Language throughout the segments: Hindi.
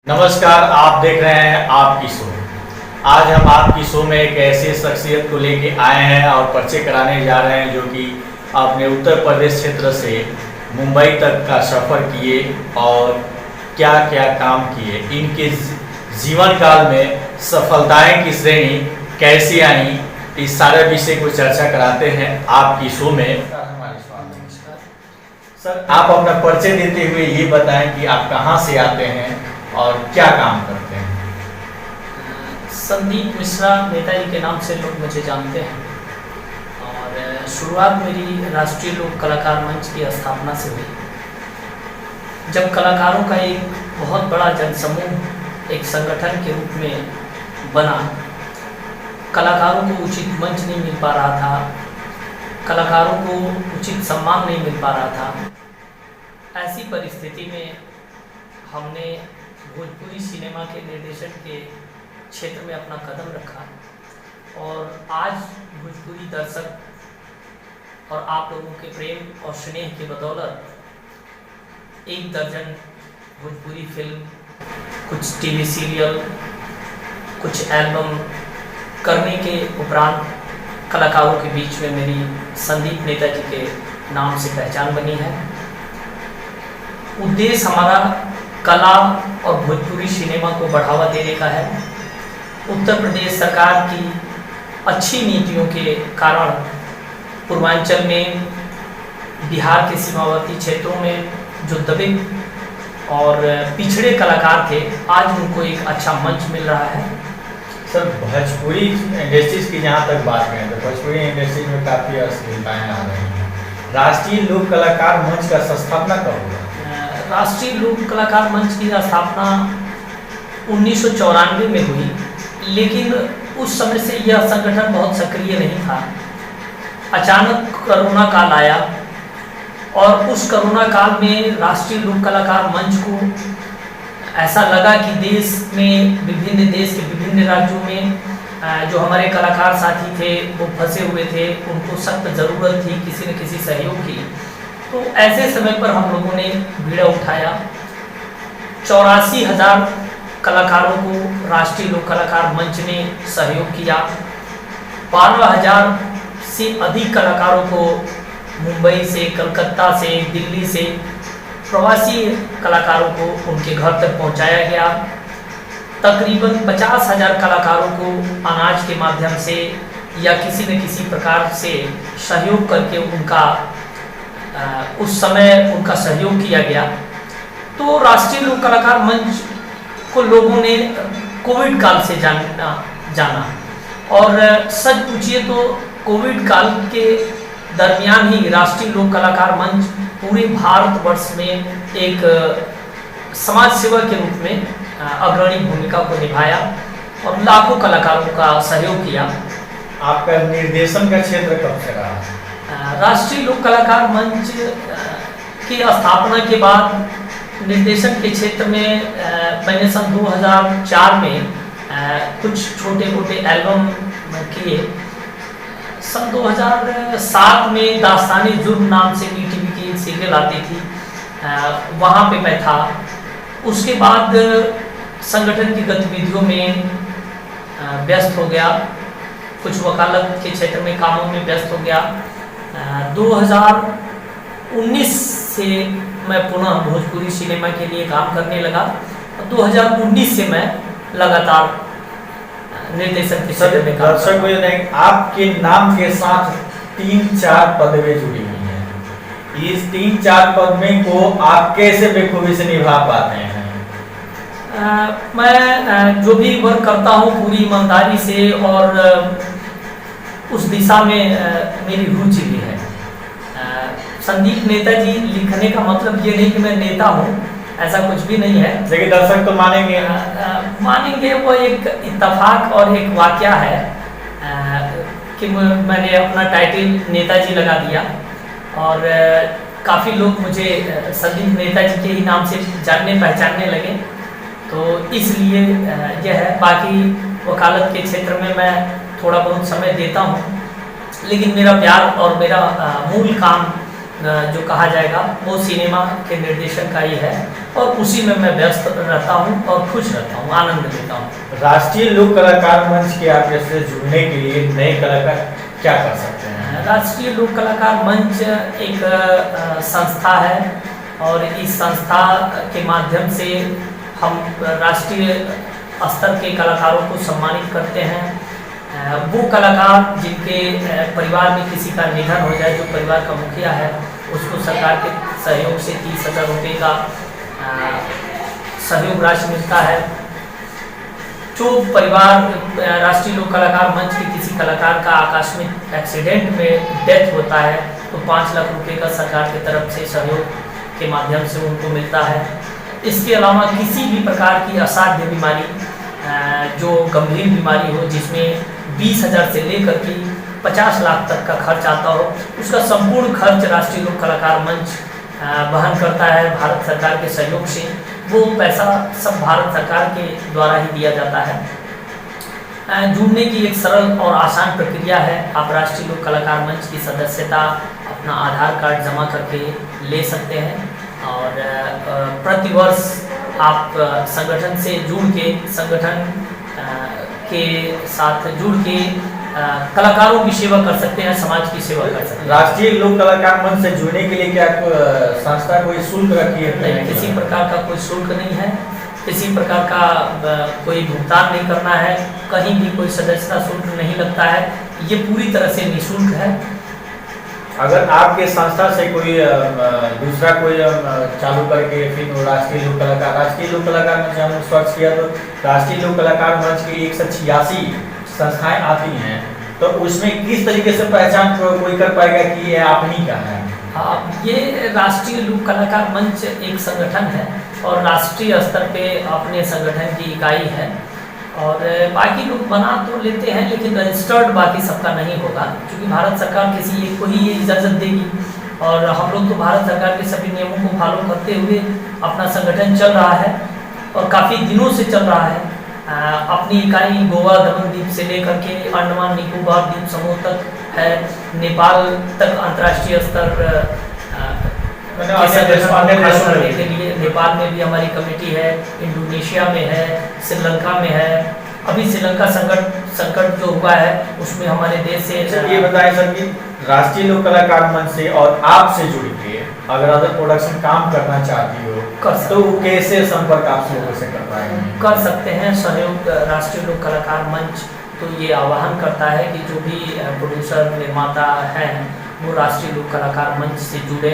नमस्कार, आप देख रहे हैं आपकी शो। आज हम आपकी शो में एक ऐसे शख्सियत को लेके आए हैं और परिचय कराने जा रहे हैं जो कि अपने उत्तर प्रदेश क्षेत्र से मुंबई तक का सफ़र किए और क्या क्या काम किए, इनके जीवन काल में सफलताएं की श्रेणी कैसी आई, इस सारे विषय को चर्चा कराते हैं आपकी शो में। सर, आप अपना परिचय देते हुए ये बताएं कि आप कहाँ से आते हैं और क्या काम करते हैं। संदीप मिश्रा नेताजी के नाम से लोग मुझे जानते हैं और शुरुआत मेरी राष्ट्रीय लोक कलाकार मंच की स्थापना से हुई, जब कलाकारों का एक बहुत बड़ा जनसमूह एक संगठन के रूप में बना। कलाकारों को उचित मंच नहीं मिल पा रहा था, कलाकारों को उचित सम्मान नहीं मिल पा रहा था। ऐसी परिस्थिति में हमने भोजपुरी सिनेमा के निर्देशन के क्षेत्र में अपना कदम रखा और आज भोजपुरी दर्शक और आप लोगों के प्रेम और स्नेह के बदौलत 1 दर्जन भोजपुरी फिल्म, कुछ टीवी सीरियल, कुछ एल्बम करने के उपरांत कलाकारों के बीच में मेरी संदीप नेताजी के नाम से पहचान बनी है। उद्देश्य हमारा कला और भोजपुरी सिनेमा को बढ़ावा देने का है। उत्तर प्रदेश सरकार की अच्छी नीतियों के कारण पूर्वांचल में, बिहार के सीमावर्ती क्षेत्रों में जो दबे और पिछड़े कलाकार थे, आज उनको एक अच्छा मंच मिल रहा है। सर, भोजपुरी इंडस्ट्रीज की जहाँ तक बात करें तो भोजपुरी इंडस्ट्रीज में काफ़ी असुविधाएँ आ रही हैं। राष्ट्रीय लोक कलाकार मंच का स्थापना कब हुआ? राष्ट्रीय लोक कलाकार मंच की स्थापना 1994 में हुई, लेकिन उस समय से यह संगठन बहुत सक्रिय नहीं था। अचानक कोरोना काल आया और उस कोरोना काल में राष्ट्रीय लोक कलाकार मंच को ऐसा लगा कि देश में देश के विभिन्न राज्यों में जो हमारे कलाकार साथी थे वो फंसे हुए थे, उनको सख्त ज़रूरत थी किसी न किसी सहयोग की। तो ऐसे समय पर हम लोगों ने बीड़ा उठाया। 84,000 कलाकारों को राष्ट्रीय लोक कलाकार मंच ने सहयोग किया। 12,000 से अधिक कलाकारों को मुंबई से, कलकत्ता से, दिल्ली से, प्रवासी कलाकारों को उनके घर तक पहुंचाया गया। तकरीबन 50,000 कलाकारों को अनाज के माध्यम से या किसी न किसी प्रकार से सहयोग करके उस समय उनका सहयोग किया गया। तो राष्ट्रीय लोक कलाकार मंच को लोगों ने कोविड काल से जाना और सच पूछिए तो कोविड काल के दरमियान ही राष्ट्रीय लोक कलाकार मंच पूरे भारतवर्ष में एक समाज सेवा के रूप में अग्रणी भूमिका को निभाया और लाखों कलाकारों का सहयोग किया। आपका निर्देशन का क्षेत्र कब से रहा? राष्ट्रीय लोक कलाकार मंच की स्थापना के बाद निर्देशन के क्षेत्र में मैंने सन 2004 में कुछ छोटे मोटे एल्बम किए। सन 2007 में दास्तानी जुर्म नाम से टीवी की एक सीरियल आती थी, वहाँ पे मैं था। उसके बाद संगठन की गतिविधियों में व्यस्त हो गया, कुछ वकालत के क्षेत्र में कामों में व्यस्त हो गया। 2019 से मैं पुनः भोजपुरी सिनेमा के लिए काम करने लगा। 2019 से मैं लगातार निर्देशन के क्षेत्र में काम कर रहा हूं। आपके नाम के साथ 3-4 पदवियां जुड़ी हुई हैं। इस 3-4 पदवियों को आप कैसे बखूबी से निभा पाते हैं? मैं जो भी वर्क करता हूँ पूरी ईमानदारी से और उस दिशा में मेरी रुचि भी है। संदीप नेताजी लिखने का मतलब ये नहीं कि मैं नेता हूँ, ऐसा कुछ भी नहीं है। लेकिन दर्शक तो मानेंगे वो एक इत्तेफाक और एक वाकया है कि मैंने अपना टाइटल नेताजी लगा दिया और काफ़ी लोग मुझे संदीप नेताजी के ही नाम से जानने पहचानने लगे, तो इसलिए यह है। बाकी वकालत के क्षेत्र में मैं थोड़ा बहुत समय देता हूँ, लेकिन मेरा प्यार और मेरा मूल काम जो कहा जाएगा वो सिनेमा के निर्देशन का ही है और उसी में मैं व्यस्त रहता हूँ और खुश रहता हूँ, आनंद लेता हूँ। राष्ट्रीय लोक कलाकार मंच के आप जैसे जुड़ने के लिए नए कलाकार क्या कर सकते हैं? राष्ट्रीय लोक कलाकार मंच एक संस्था है और इस संस्था के माध्यम से हम राष्ट्रीय स्तर के कलाकारों को सम्मानित करते हैं। वो कलाकार जिनके परिवार में किसी का निधन हो जाए, जो परिवार का मुखिया है, उसको सरकार के सहयोग से 30,000 रुपये का सहयोग राशि मिलता है। जो परिवार राष्ट्रीय लोक कलाकार मंच के किसी कलाकार का आकस्मिक एक्सीडेंट में डेथ होता है तो 5 लाख रुपये का सरकार की तरफ से सहयोग के माध्यम से उनको मिलता है। इसके अलावा किसी भी प्रकार की असाध्य बीमारी, जो गंभीर बीमारी हो जिसमें 20,000 से लेकर के 50 लाख तक का खर्च आता हो, उसका संपूर्ण खर्च राष्ट्रीय लोक कलाकार मंच वहन करता है भारत सरकार के सहयोग से। वो पैसा सब भारत सरकार के द्वारा ही दिया जाता है। जुड़ने की एक सरल और आसान प्रक्रिया है। आप राष्ट्रीय लोक कलाकार मंच की सदस्यता अपना आधार कार्ड जमा करके ले सकते हैं और प्रतिवर्ष आप संगठन से जुड़ के, संगठन के साथ जुड़ के कलाकारों की सेवा कर सकते हैं, समाज की सेवा कर सकते हैं। राष्ट्रीय लोक कलाकार मंच से जुड़ने के लिए क्या संस्था कोई शुल्क रखी है? नहीं, किसी प्रकार का कोई शुल्क नहीं है, किसी प्रकार का कोई भुगतान नहीं करना है, कहीं भी कोई सदस्यता शुल्क नहीं लगता है, ये पूरी तरह से निःशुल्क है। अगर आपके संस्था से कोई दूसरा कोई चालू करके फिर राष्ट्रीय लोक कलाकार मंच हमने सर्च किया तो राष्ट्रीय लोक कलाकार मंच की 186 संस्थाएं आती हैं, तो उसमें किस तरीके से पहचान कोई कर पाएगा कि ये आप ही का है? हाँ, ये राष्ट्रीय लोक कलाकार मंच एक संगठन है और राष्ट्रीय स्तर पे अपने संगठन की इकाई है और बाकी लोग बना तो लेते हैं लेकिन रजिस्टर्ड बाकी सबका नहीं होगा, क्योंकि भारत सरकार किसी एक को ही ये इजाज़त देगी और हम लोग तो भारत सरकार के सभी नियमों को फॉलो करते हुए अपना संगठन चल रहा है और काफ़ी दिनों से चल रहा है। अपनी इकाई गोवा दमन द्वीप से लेकर के अंडमान निकोबार द्वीप समूह तक है, नेपाल तक अंतर्राष्ट्रीय स्तर के लिए नेपाल में भी हमारी कमेटी है, इंडोनेशिया में है, श्रीलंका में है। अभी श्रीलंका संकट जो हुआ है उसमें हमारे देश से। ये बताएं सर कि राष्ट्रीय लोक कलाकार मंच से और आपसे जुड़ के अगर अदर प्रोडक्शन काम करना चाहती हो तो कैसे संपर्क आप लोगों से कर पाएंगे? कर सकते हैं सहयोग। राष्ट्रीय लोक कलाकार मंच तो ये आह्वान करता है कि जो भी प्रोड्यूसर निर्माता हैं वो राष्ट्रीय लोक कलाकार मंच से जुड़े,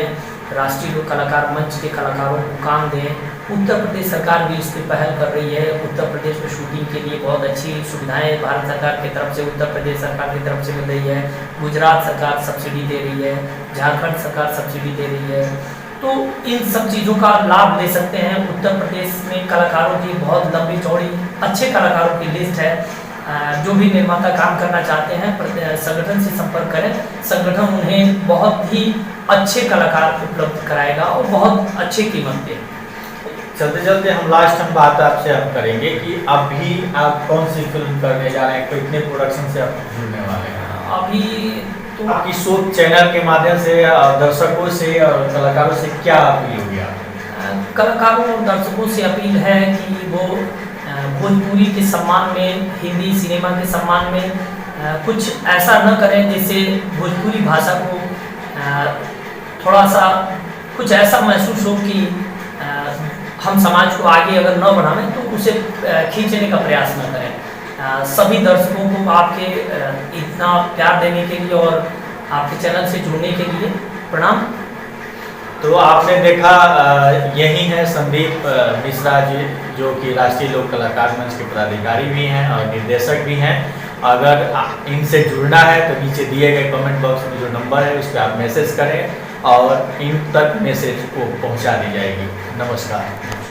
राष्ट्रीय लोक कलाकार मंच के कलाकारों को काम दें। उत्तर प्रदेश सरकार भी इस पर पहल कर रही है। उत्तर प्रदेश में शूटिंग के लिए बहुत अच्छी सुविधाएं भारत सरकार की तरफ से, उत्तर प्रदेश सरकार की तरफ से मिल रही है। गुजरात सरकार सब्सिडी दे रही है, झारखंड सरकार सब्सिडी दे रही है, तो इन सब चीज़ों का लाभ ले सकते हैं। उत्तर प्रदेश में कलाकारों की बहुत लंबी चौड़ी अच्छे कलाकारों की लिस्ट है। जो भी निर्माता काम करना चाहते हैं संगठन से संपर्क करें, संगठन उन्हें बहुत ही अच्छे कलाकार उपलब्ध कराएगा और बहुत अच्छे कीमत पे। चलते चलते हम बात आपसे अब करेंगे कि अभी आप कौन सी फिल्म करने जा रहे हैं, कितने प्रोडक्शन से आप जुड़ने वाले हैं? अभी तो आपकी शोध चैनल के माध्यम से दर्शकों से और कलाकारों से क्या अपील होगी? कलाकारों और दर्शकों से अपील है कि वो भोजपुरी के सम्मान में, हिंदी सिनेमा के सम्मान में कुछ ऐसा न करें जिससे भोजपुरी भाषा को थोड़ा सा कुछ ऐसा महसूस हो कि हम समाज को आगे अगर न बढ़ाएं तो उसे खींचने का प्रयास न करें। सभी दर्शकों को आपके इतना प्यार देने के लिए और आपके चैनल से जुड़ने के लिए प्रणाम। तो आपने देखा यही है संदीप मिश्रा जी, जो कि राष्ट्रीय लोक कलाकार मंच के पदाधिकारी भी हैं और निर्देशक भी हैं। अगर इनसे जुड़ना है तो नीचे दिए गए कमेंट बॉक्स में जो नंबर है उस पर आप मैसेज करें और इन तक मैसेज को पहुंचा दी जाएगी। नमस्कार।